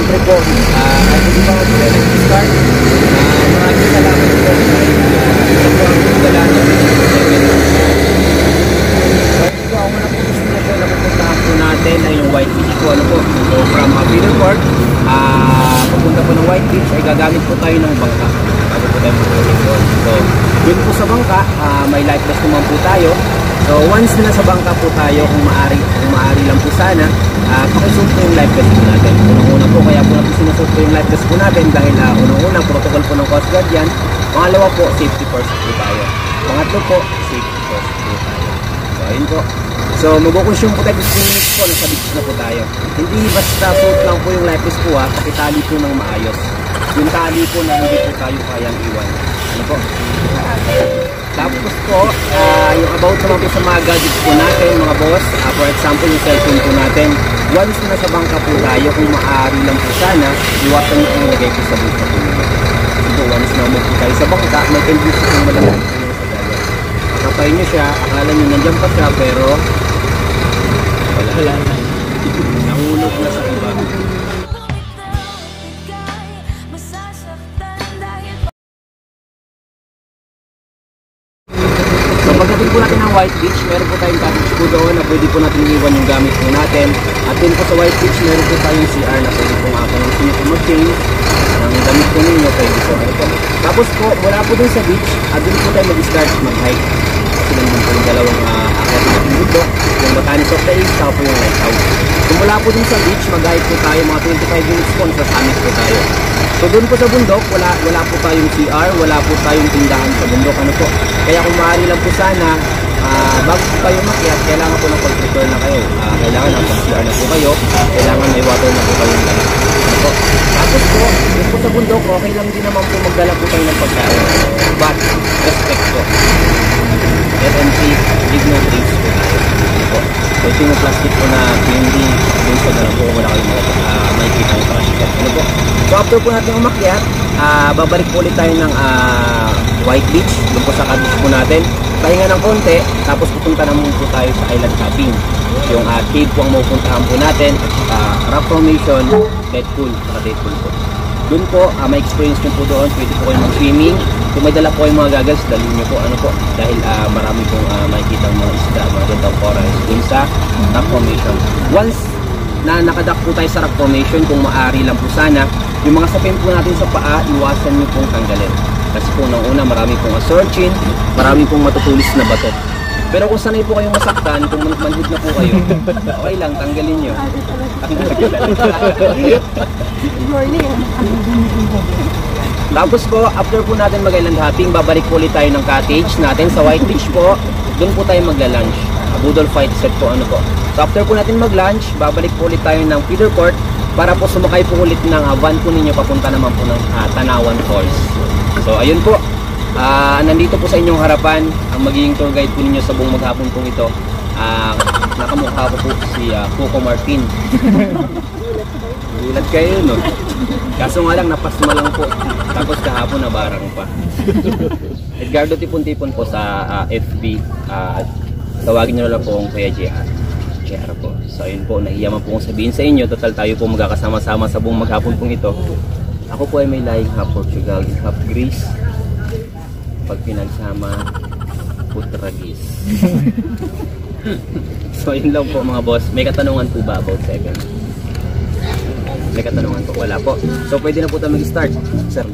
syempre po, hindi pa ako sila nag-start. Maraming salamat po dahil isa po ang gala namin ng 7. So ito ang unang destination na pupuntahan po natin ay yung White Beach po. Ano po? So from Peter Port, papunta po ng White Beach ay gagamit po tayo ng bangka. Bago po tayo pupunta po. So dun po sa bangka, may life vest naman po tayo. So once na nasa bangka po tayo, kung maaari lang po sana, pakisuot po yung life vest po natin. Unang-una po, kaya po natin sinusuot po yung life vest po natin dahil unang-una, protocol po ng Coast Guard yan. Pangalawa po, safety first po tayo. Pangatlo po, safety first po tayo. So ayun po. So mag-consume po tayo 15 minutes po, nasa beach na po tayo. Hindi basta suot lang po yung life vest po pakitali po ng maayos. Yung tali po na hindi po tayo kayang iwan. Ano po? Tapos po, yung about naman po sa mga gadgets po natin, mga boss, for example, yung cellphone po natin, once na nasa bangka po tayo, kung maaari lang po sana, iwasan nyo kung ilagay po sa bulsa po nyo. Ito, once na umag po tayo sa bangka, may tendency kung malamang po nyo sa dagat. Kapay nyo siya, akala nyo nandiyan pa siya, pero wala na. Nahulog na sa iba. Pagdating po natin ng White Beach, meron po tayong cottage po doon na pwede po natin iwan yung gamit po natin. At din po sa White Beach, meron po tayong CR na pwede po kung sino po mag-change ng gamit po ninyo, pwede po. Tapos po, mula po dun sa beach, doon po tayo mag-start mag-hike. Kasi nandun po yung dalawang akyat natin dito, yung Batanes of the East, saka po yung Lighthouse. So mula po dun sa beach, mag-hike po tayo, mga 25 minutes po, sa summit po tayo. So doon po sa bundok, wala po tayong CR, wala po tayong tindahan sa bundok. Ano po? Kaya kung maaari lang po sana, bago po kayo makiat, kailangan po ng pag-prepare na kayo. Kailangan ng pag-CR na po kayo, kailangan may water na po kayong dala. Ano po? Tapos po, doon po sa bundok, okay lang din naman po magdala po kayo ng pagkain. But, respect po. FNC, leave no drinks po tayo. Ano po? So ito yung plastic po na hindi doon sa dala po, wala kayong makikita ng trash can. Ano po? So after po natin umakyat, babalik po ulit tayo ng White Beach, doon po sa cottage po natin. Pahinga ng konti, tapos pupunta naman po tayo sa island hopping. Yung cave po ang mapupuntahan po natin, rock formation, Deadpool, saka Deadpool po. Doon po, may experience nyo po doon, pwede po kayo mag-swimming. Kung may dala po kayong mga goggles, dalhin nyo po, ano po, dahil marami pong makikita ng mga isda, mga gandang corals dun sa rock formation. Once na nakadak po tayo sa rock formation, kung maaari lang po sana, yung mga sapin po natin sa paa, iwasan nyo pong tanggalin. Kasi po nang una, marami pong asorchin, marami pong matutulis na bato. Pero kung sanay po kayong masaktan, kung manhid na po kayo, okay lang, tanggalin nyo. Tapos po, after po natin mag-island hopping, babalik po ulit tayo ng cottage natin sa White Beach po. Doon po tayo magla-lunch. Budol fight set po, ano po. So after po natin mag-lunch, babalik po ulit tayo ng Peter Port para po sumakay po ulit ng van po ninyo papunta naman po ng Tanawan Falls. So ayun po, nandito po sa inyong harapan ang magiging tour guide po ninyo sa buong maghapon po ito. Nakamukha ko po si Coco Martin. Gulat kayo, no? Kaso nga lang, napasma lang po. Tapos kahapon nabarang pa. Edgardo Tipon-Tipon po sa FB. Tawagin nyo lang po kung Kuya JR. JR po. So ayun po, nahiya man po kong sabihin sa inyo. Total tayo po magkakasama-sama sa buong maghapon pong ito. Ako po ay may lahing half Portugal, half Greece. Pag pinagsama, Putragis. So yun lang po mga boss. May katanungan po ba about 7? May katanungan po? Wala po. So pwede na po tayo mag-start, sir.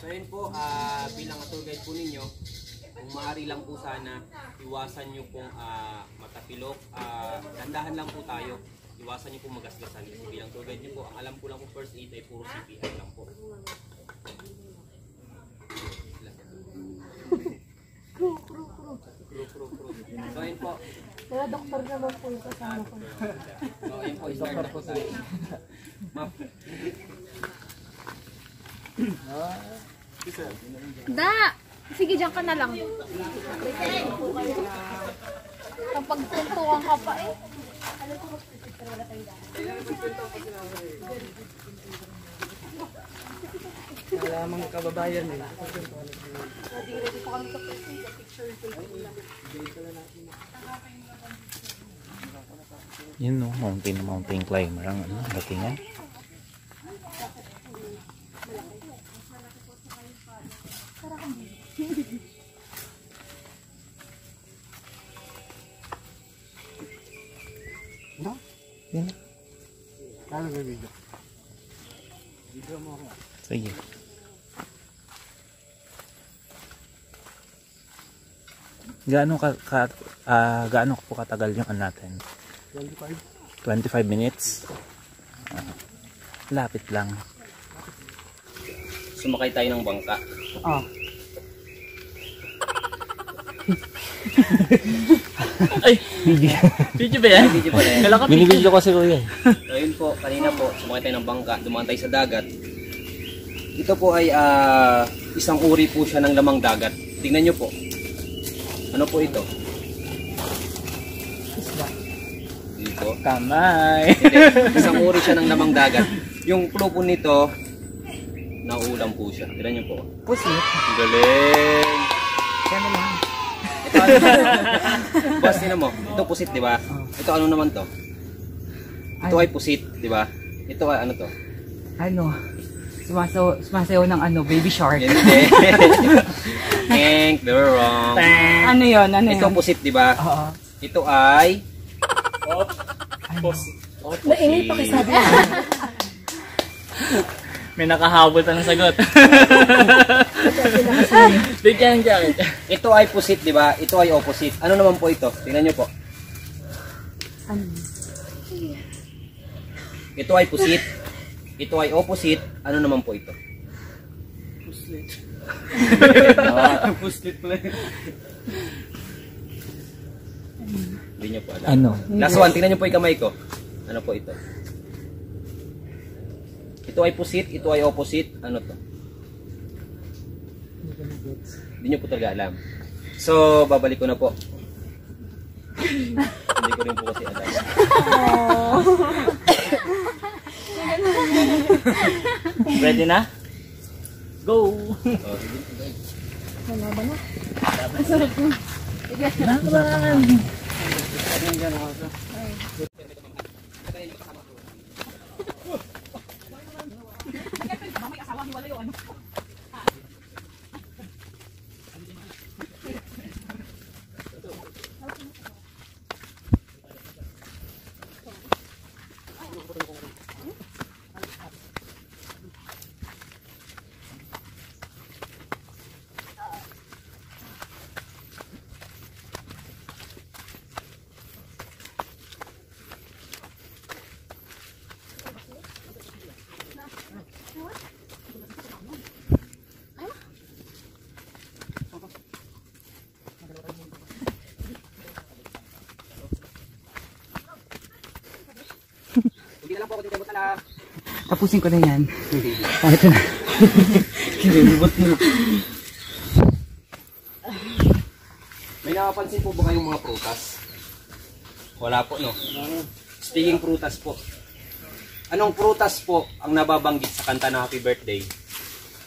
So yun po, bilang tour guide po ninyo, kung maaari lang po sana, iwasan nyo pong matapilok, dandahan lang po tayo, iwasan nyo pong magasgasan. Kasi bilang tour guide nyo po, ang alam ko lang po first aid ay puro CPR lang po. So yun po. Kaya doktor naman po yung kasama ko. So yun po, start na po tayo. Ma'am. Da! Sige, dyan ka na lang. Kapag tuntukan ka pa eh. Wala mga kababayan eh. Yun no, mountain climber ang datingan. No? Yan. Kala may video. Sige. Gaano po katagal yung natin? 25 minutes. Lapit lang. Sumakay tayo ng bangka. Ah. Ay, video. Video ba yan? Video pala yan. Binibidyo ko si Kuya. So yun po, kanina po, sumakay tayo ng bangka, dumaan tayo sa dagat. Ito po ay isang uri po siya ng lamang dagat. Tingnan nyo po. Ano po ito? Dito. Kamay. Hindi, isang uri siya ng lamang dagat. Yung clue po nito, nauulam po siya. Tingnan nyo po. Pusit. Galing! Kaya lang. Ito ano? Boss, tingnan mo. Ito pusit, di ba? Ito ano naman to? Ito ay pusit, di ba? Ito ay ano to? Ano? Sumasayaw ng ano, baby shark. Hindi. Hank, they were wrong. Ano yun? Ano Ito yun? pusit, di ba? Oo. Ito ay... Naingay pa kasabi. May nakahabol pa ng sagot. Bigyan ng jacket. Ito ay pusit, di ba? Ito ay opposite. Ano naman po ito? Tingnan nyo po. Ano? Ito ay pusit. Ito ay opposite. Ano naman po ito? Puslit. Puslit pala. Hindi nyo po alam. Ano? Last one, tingnan nyo po yung kamay ko. Ano po ito? Ito ay pusit, ito ay opposite. Ano to? Hindi nyo po talaga alam. So, babalik ko na po. Hindi ko rin po kasi alam. Ready na? Go! Oh, Wala ba na? Hindi na lang po ako dito butala. Tapusin ko na yan. Ito na. Kinilibot mo. May nakapansin po ba kayong mga prutas? Wala po, no? Speaking prutas po. Anong prutas po ang nababanggit sa kanta na Happy Birthday?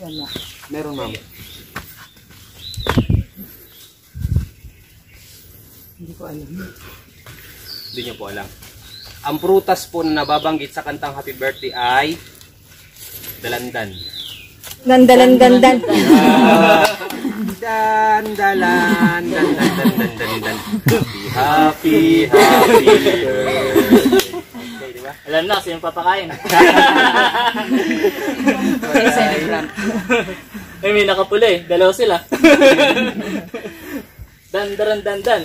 Wala. Meron, ma'am. Hindi ko alam. Hindi nyo po alam. Ang prutas po na nababanggit sa kantang Happy Birthday ay dalandan. Dandalan-dandan. Dandalan, dandan. Happy birthday. Diba? Alam na, sino papakain? Celebrant. Eh, may nakapula eh. Dalawa sila. Dan.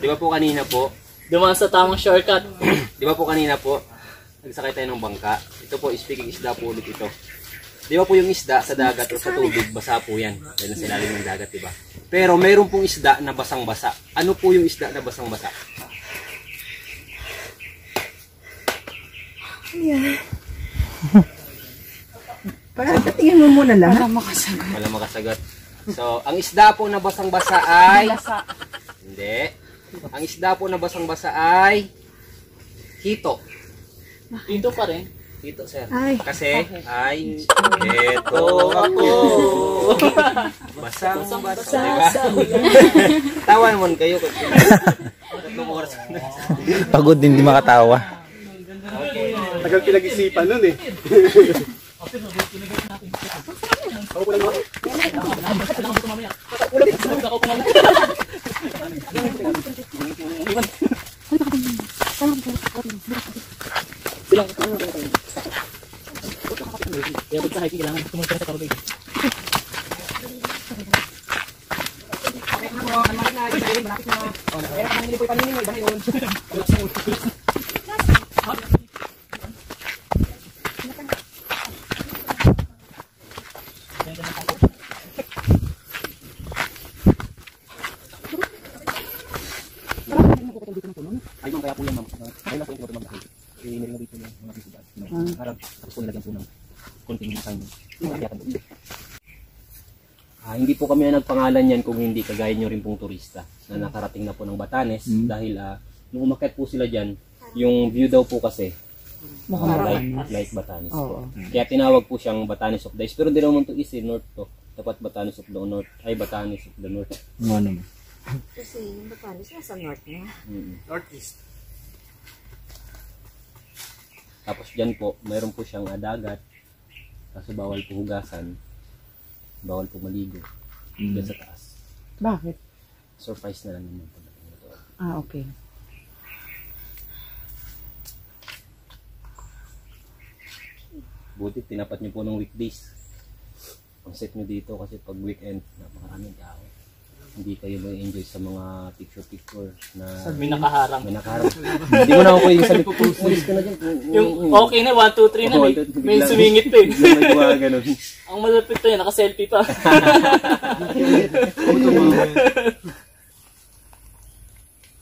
Di ba po kanina po? Dumaan sa tamang shortcut. Di ba po kanina po? Nagsakay tayo ng bangka. Ito po, speaking isda po ulit ito. Di ba po yung isda sa dagat o sa tubig, basa po yan. Dahil nasa ilalim ng dagat, di ba? Pero mayroon pong isda na basang-basa. Ano po yung isda na basang-basa? Parang tingin mo muna lang. Wala makasagot. So, ang isda po na basang-basa ay... Hindi. Ang isda po na basang-basa ay... Hito. Dito pa rin. Hito, sir. Ay. Kasi ay... Eto ako. Basang-basa. Diba? Tawan mo kayo. Tatlong oras. Pagod din, di makatawa. Tagal pinag-isipan nun eh. Kaya pag sa hiking, kailangan tumunta sa karugay. Ay, ma'am, kaya po yan, ma'am. Ay, nasa ito, ma'am. Inirin na dito yung mga bisugad. Harap, tapos po nilagyan po ng konting design. Hindi po kami nagpangalan yan kung hindi kagaya nyo rin pong turista na nakarating na po ng Batanes. Dahil nung umakyat po sila dyan, yung view daw po kasi like Batanes po. Kaya tinawag po siyang Batanes of the East. Pero hindi naman to East, North to. Dapat Batanes of the North. Ay, Batanes of the North. Ano naman? Kasi yung Batanes nasa north na. Northeast. Tapos dyan po, mayroon po siyang dagat. Kaso bawal po hugasan. Bawal po maligo. Dyan sa taas. Bakit? Surprise na lang naman po. Okay. Buti tinapat niyo po ng weekdays. Ang set niyo dito kasi pag weekend, napakaraming tao. Hindi kayo mag-enjoy sa mga picture-picture na May nakaharang. may nakaharap. Hindi mo na ako yung sabi ko, pulis ka na dyan. Yung okay na, 1, 2, 3 na, may sumingit pa eh. May gawa ganun. Ang malapit to yun, naka-selfie pa.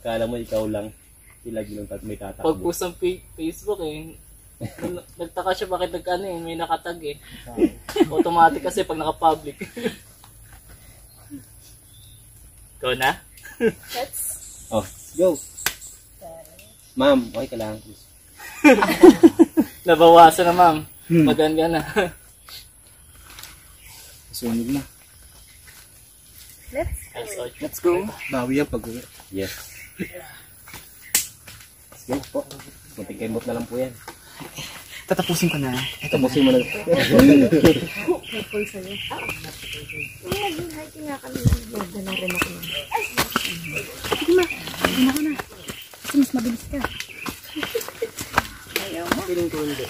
Kala mo ikaw lang. Sila ginong may tatakbo. Pag-post ng Facebook eh, nagtaka siya bakit may nakatag eh. Automatic kasi pag naka-public. Ikaw na? Oh, go. Ma'am, okay ka lang. Nabawasan na ma'am. Maganda na. Sunog na. Let's go. Bawi ang pag-uwi. Yes. Go po. Kunting kemot na lang po yan. Tatapusin ko na. Tapusin mo na. Careful sa'yo. Naging hiking nga kami. Nagdala rin ako. Sige ma. Ano ka na. Kasi mas mabilis ka. Ayaw mo. Feeling ko hindi.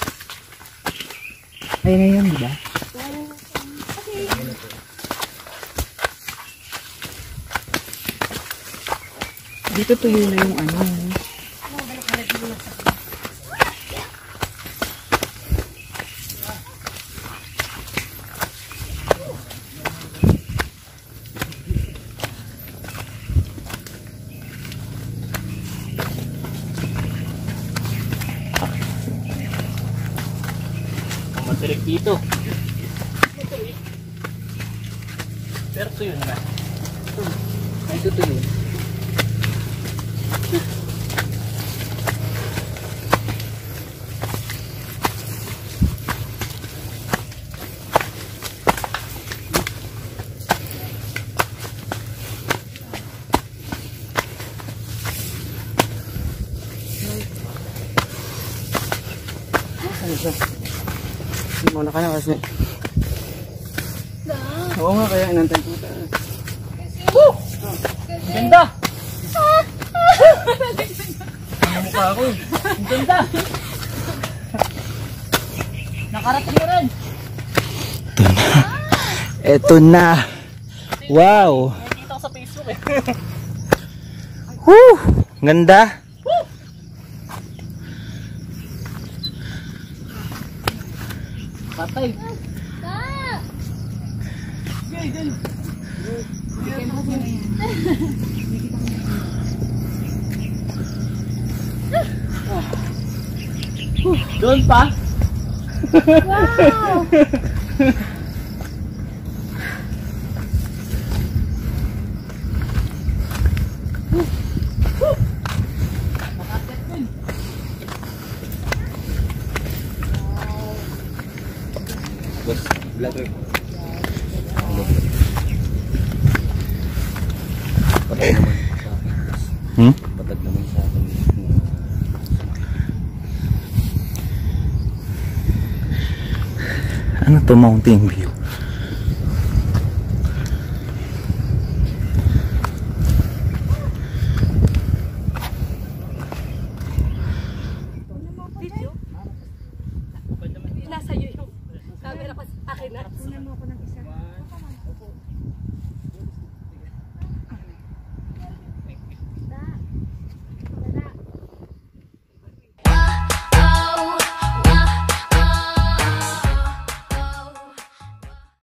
Ayun na yun, di ba? Dito tuyo na yung ano. Matirik dito. Pero ito yun na. Ito tuyo. Ano siya? Muna ka na kasi. Oo nga, kaya inantay ko. Ganda! Ang mukha ko eh. Ang ganda! Nakarating mo rin! Eto na. Wow. Nakikita ko sa Facebook eh. Woo! Ganda. Patay. Doon pa? Wow! Boss, vlogger. Patag naman sa akin. Patag naman sa akin. Ano to, mountain view?